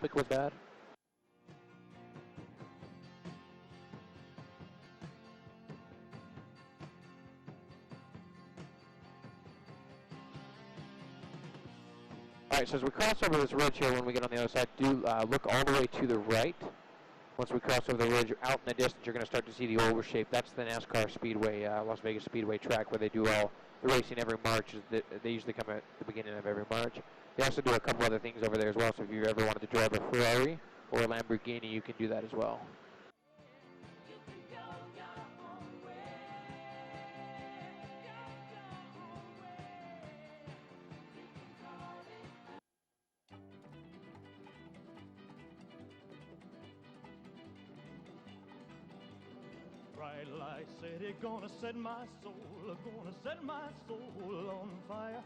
Pick was bad. All right, so as we cross over this ridge here, when we get on the other side, do look all the way to the right. Once we cross over the ridge, out in the distance, you're going to start to see the oval shape. That's the NASCAR Speedway, Las Vegas Speedway track, where they do all the racing every March. They usually come at the beginning of every March. They also do a couple other things over there as well, so if you ever wanted to drive a Ferrari or a Lamborghini, you can do that as well. Bright light city, gonna set my soul on fire.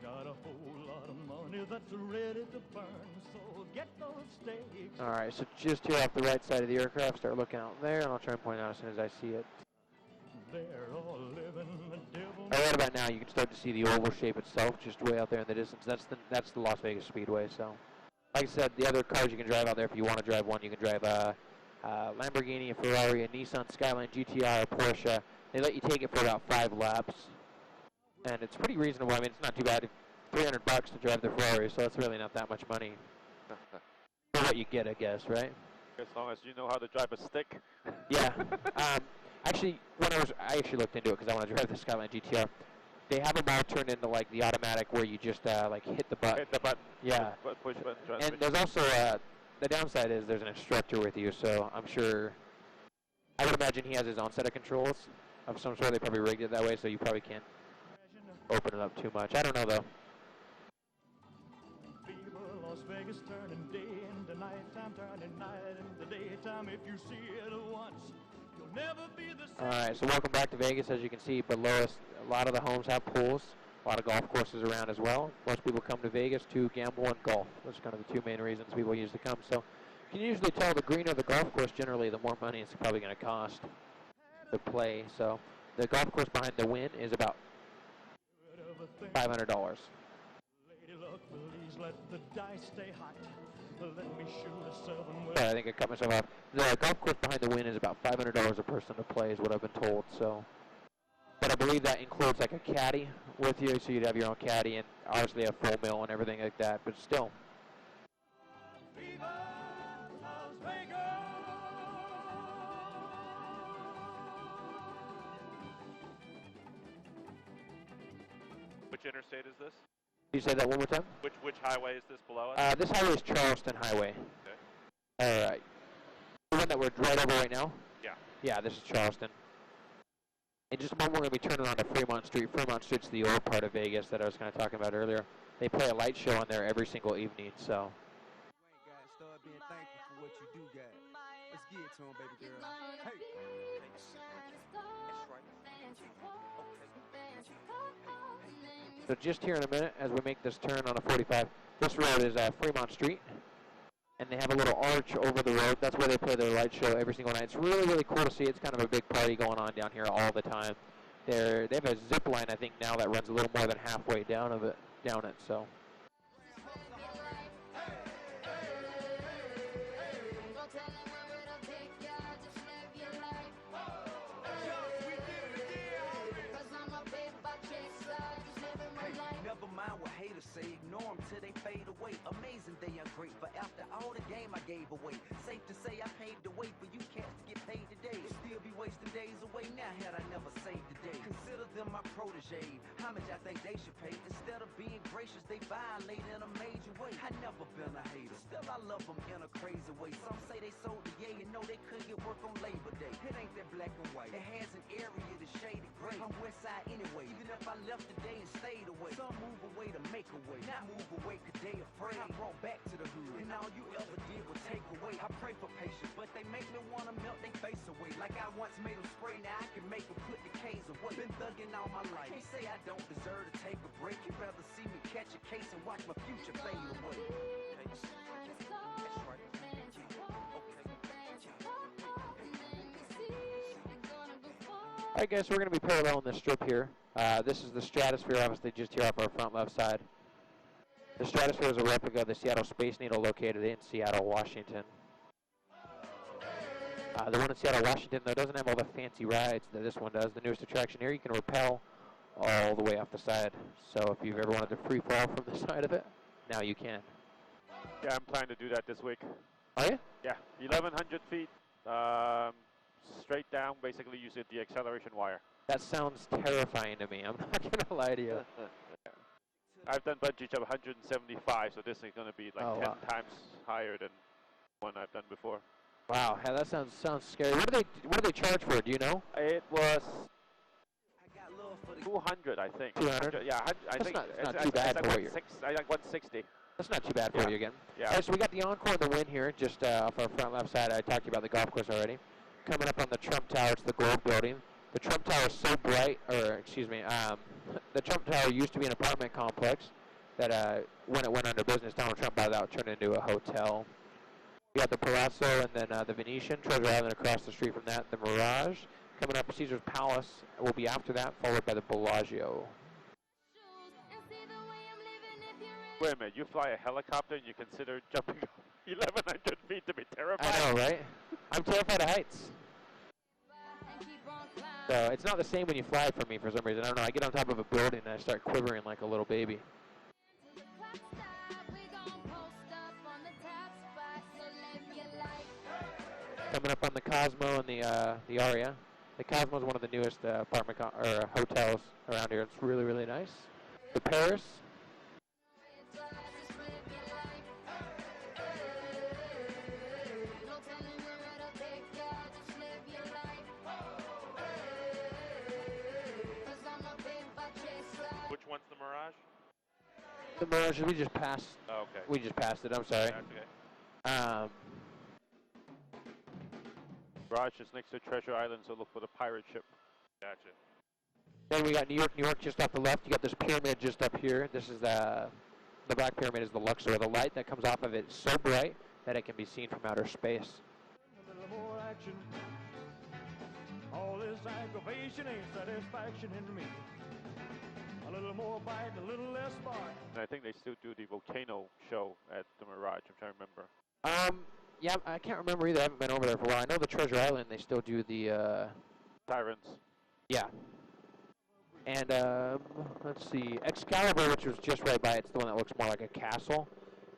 Got a whole lot of money that's ready to burn, so get those stakes. All right, so just here off the right side of the aircraft, start looking out there, and I'll try and point out as soon as I see it. They're all living the devil. Right about now, you can start to see the oval shape itself, just way out there in the distance. That's the Las Vegas Speedway. So, like I said, the other cars you can drive out there, if you want to drive one, you can drive a Lamborghini, a Ferrari, a Nissan Skyline GTI, or Porsche. They let you take it for about 5 laps, and it's pretty reasonable. I mean, it's not too bad. $300 to drive the Ferrari, so that's really not that much money for what you get, I guess, right? As long as you know how to drive a stick. Yeah. Actually, I actually looked into it because I want to drive the Skyline GTR. They have them all turned into like the automatic where you just like hit the button. Hit the button. Yeah. Push button transmission. And there's also the downside is there's an instructor with you, so I'm sure. I would imagine he has his own set of controls of some sort. They probably rigged it that way, so you probably can't open it up too much. I don't know though. Las Vegas turning day into nighttime, turning night into daytime. If you see it once, you'll never be the same. All right, so welcome back to Vegas. As you can see below us, a lot of the homes have pools, a lot of golf courses around as well. Most people come to Vegas to gamble and golf. Those are kind of the two main reasons people usually come. So you can usually tell the greener the golf course, generally the more money it's probably going to cost to play. So the golf course behind the Wynn is about $500. Let the dice stay hot. Let me shoot a 7 with. I think I cut myself off. The golf course behind the Wynn is about $500 a person to play, is what I've been told. So, but I believe that includes like a caddy with you, so you'd have your own caddy and obviously a full meal and everything like that. But still. Viva Las Vegas! Which interstate is this? Can you say that one more time? Which highway is this below us? This highway is Charleston Highway. Okay. All right. The one that we're right over right now? Yeah. Yeah, this is Charleston. In just a moment, we're going to be turning on to Fremont Street. Fremont Street's the old part of Vegas that I was kind of talking about earlier. They play a light show on there every single evening, so. You ain't got to start being thankful for what you do got. Let's get it to him, baby girl. Hey. So just here in a minute, as we make this turn on a 45, this road is Fremont Street, and they have a little arch over the road. That's where they play their light show every single night. It's really, really cool to see. It's kind of a big party going on down here all the time. They have a zip line, I think, now that runs a little more than halfway down it. So. Ignore them till they fade away. Amazing they are great, but after all the game I gave away, safe to say I paved the way for you cats to get paid today. Still be wasting days away now had I never saved the day. Consider them my protege. How much I think they should pay? Instead of being gracious, they violate in a major way. I never been a hater, still I love them in a crazy way. Some say they sold the yay and know they couldn't get work on Labor Day. It ain't that black and white, it has an area that's shaded gray. I'm west side anyway, even if I left today and stayed away. Some move away to make a way, not move away cause they afraid. I brought back to the hood, and all you ever did was take away. I pray for patience, but they make me wanna melt their face away. Like I once made them spray, now I can make them put the K's away. Been thugging all my life, can't say I don't deserve to take a break. You'd rather see me catch a case and watch my future fade away. All right, guys, so we're going to be paralleling this strip here. This is the Stratosphere, obviously, just here off our front left side. The Stratosphere is a replica of the Seattle Space Needle located in Seattle, Washington. The one in Seattle, Washington, though, doesn't have all the fancy rides that this one does. The newest attraction here, you can rappel all the way off the side. So if you've ever wanted to free fall from the side of it, now you can. Yeah, I'm planning to do that this week. Are you? Yeah, 1,100 feet, straight down, basically using the acceleration wire. That sounds terrifying to me. I'm not going to lie to you. I've done bungee jump 175, so this is going to be like 10 times higher than one I've done before. Wow, yeah, that sounds scary. What do they charge for it? Do you know? It was 200, I think. 200? Yeah, I think it's not too bad for you. I like 160. That's not too bad for you again. Yeah. All right, so we got the Encore and the Win here, just off our front left side. I talked to you about the golf course already. Coming up on the Trump Tower, it's the Globe Building. The Trump Tower is so bright, the Trump Tower used to be an apartment complex that when it went under business, Donald Trump bought it out, turned it into a hotel. We got the Palazzo and then the Venetian, Treasure Island across the street from that, the Mirage. Coming up, Caesar's Palace will be after that, followed by the Bellagio. Wait a minute, you fly a helicopter and you consider jumping 1,100 feet to be terrified? I know, right? I'm terrified of heights. So it's not the same when you fly for me for some reason. I don't know, I get on top of a building and I start quivering like a little baby. Coming up on the Cosmo and the Aria. The Cosmo is one of the newest hotels around here. It's really, really nice. The Paris. Which one's the Mirage? The Mirage, we just passed. Oh, okay. We just passed it, I'm sorry. That's okay. Mirage is next to Treasure Island, so look for the pirate ship. Gotcha. Then we got New York just off the left. You got this pyramid just up here. This is the Black Pyramid is the Luxor. The light that comes off of it is so bright that it can be seen from outer space. A little more action. All this aggravation ain't satisfaction in me. A little more bite, a little less spark. And I think they still do the volcano show at the Mirage. I'm trying to remember. Yeah, I can't remember either. I haven't been over there for a while. I know the Treasure Island, they still do the, Tyrants. Yeah. And, let's see, Excalibur, which was just right by, it's the one that looks more like a castle.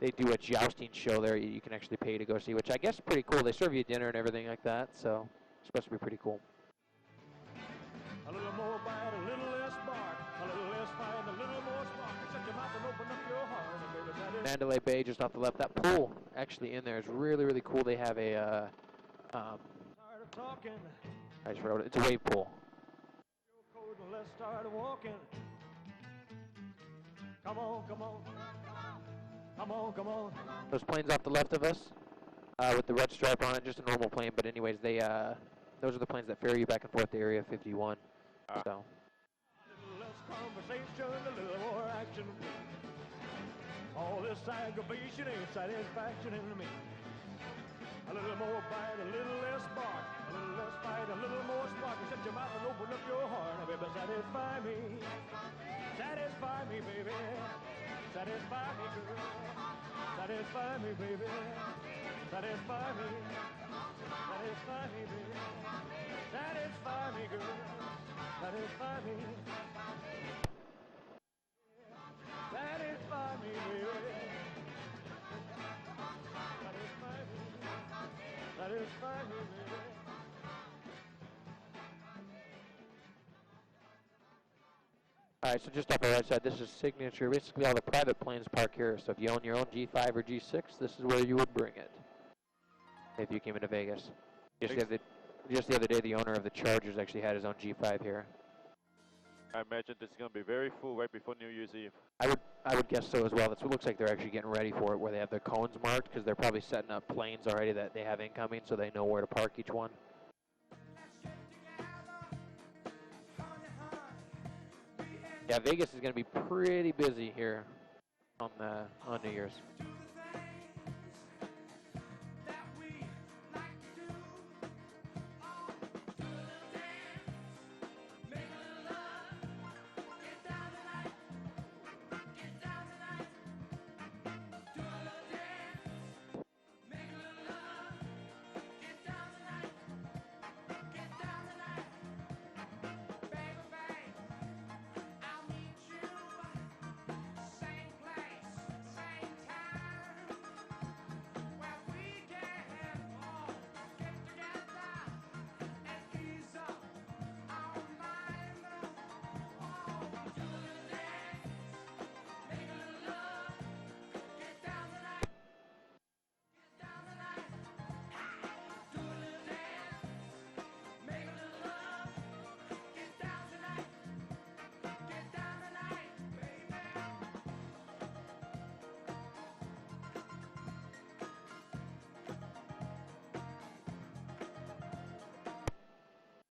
They do a jousting show there you can actually pay to go see, which I guess is pretty cool. They serve you dinner and everything like that, so it's supposed to be pretty cool. A little more bite, a little less spark. A little less fight, a little more spark. Shut your mouth and open up your heart. Mandalay Bay just off the left. That pool actually in there is really, really cool. They have a, tired of talking. I just wrote it. It's a wave pool. Let's start walking. Come on, come on. Come on, come on. Those planes off the left of us with the red stripe on it, just a normal plane. But anyways, they those are the planes that ferry you back and forth to Area 51. So. A little less conversation, a little more action. All this aggravation ain't satisfaction in me. A little more bite, a little less spark. A little less fight, a little more spark. Shut your mouth and open up your heart. Now, baby, satisfy me. Satisfy me, baby. Satisfy me, girl. Satisfy me, baby. Satisfy me. Satisfy me, baby. Satisfy me, girl. Satisfy me. Satisfy me, baby. Satisfy me. Satisfy me, baby. All right, so just off our right side, this is Signature. Basically, all the private planes park here. So if you own your own G5 or G6, this is where you would bring it if you came into Vegas. Just the other day, the owner of the Chargers actually had his own G5 here. I imagine this is going to be very full right before New Year's Eve. I would guess so as well. That's what looks like they're actually getting ready for it, where they have their cones marked, because they're probably setting up planes already that they have incoming, so they know where to park each one. Yeah, Vegas is going to be pretty busy here on New Year's.